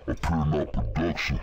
Turn up production.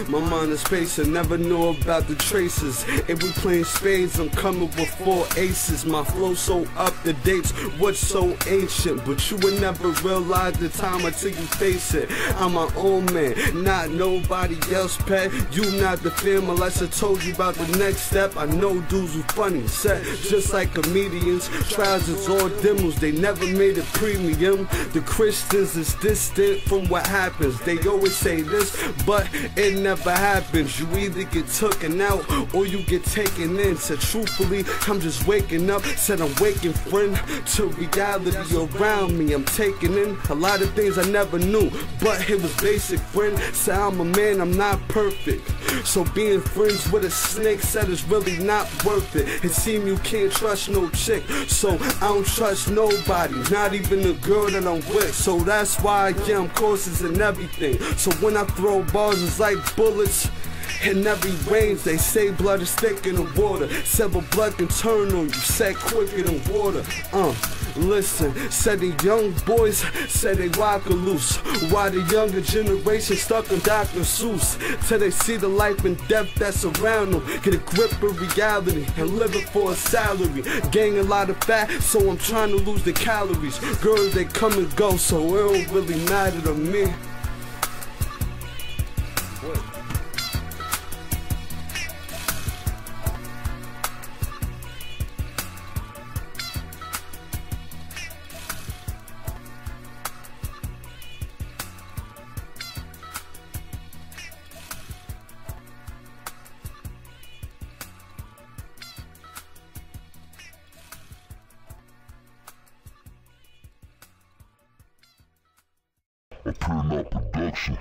My mind is pacing, never knew about the traces. If we playing spades, I'm coming with 4 aces. My flow so up to date, what's so ancient? But you would never realize the time until you face it. I'm my own man, not nobody else, pet. You not the film unless I told you about the next step. I know dudes who funny, set just like comedians. Trousers or demos, they never made it premium. The Christians is distant from what happens. They always say this, but it never happens. You either get taken out or you get taken in. Said truthfully, I'm just waking up. Said I'm waking, friend, to reality around me. I'm taking in a lot of things I never knew, but it was basic, friend. Said I'm a man, I'm not perfect. So being friends with a snake said it's really not worth it. It seems you can't trust no chick, so I don't trust nobody, not even the girl that I'm with. So that's why I am courses and everything. So when I throw balls, it's like bullets in every range. They say blood is thicker than water. Said but blood can turn on you, said quicker than water. Listen, said the young boys said they rock a loose, while the younger generation stuck on Dr. Seuss. Till they see the life and death that's around them, get a grip of reality and live it for a salary. Gain a lot of fat, so I'm trying to lose the calories. Girls, they come and go, so it don't really matter to me. Turn up production.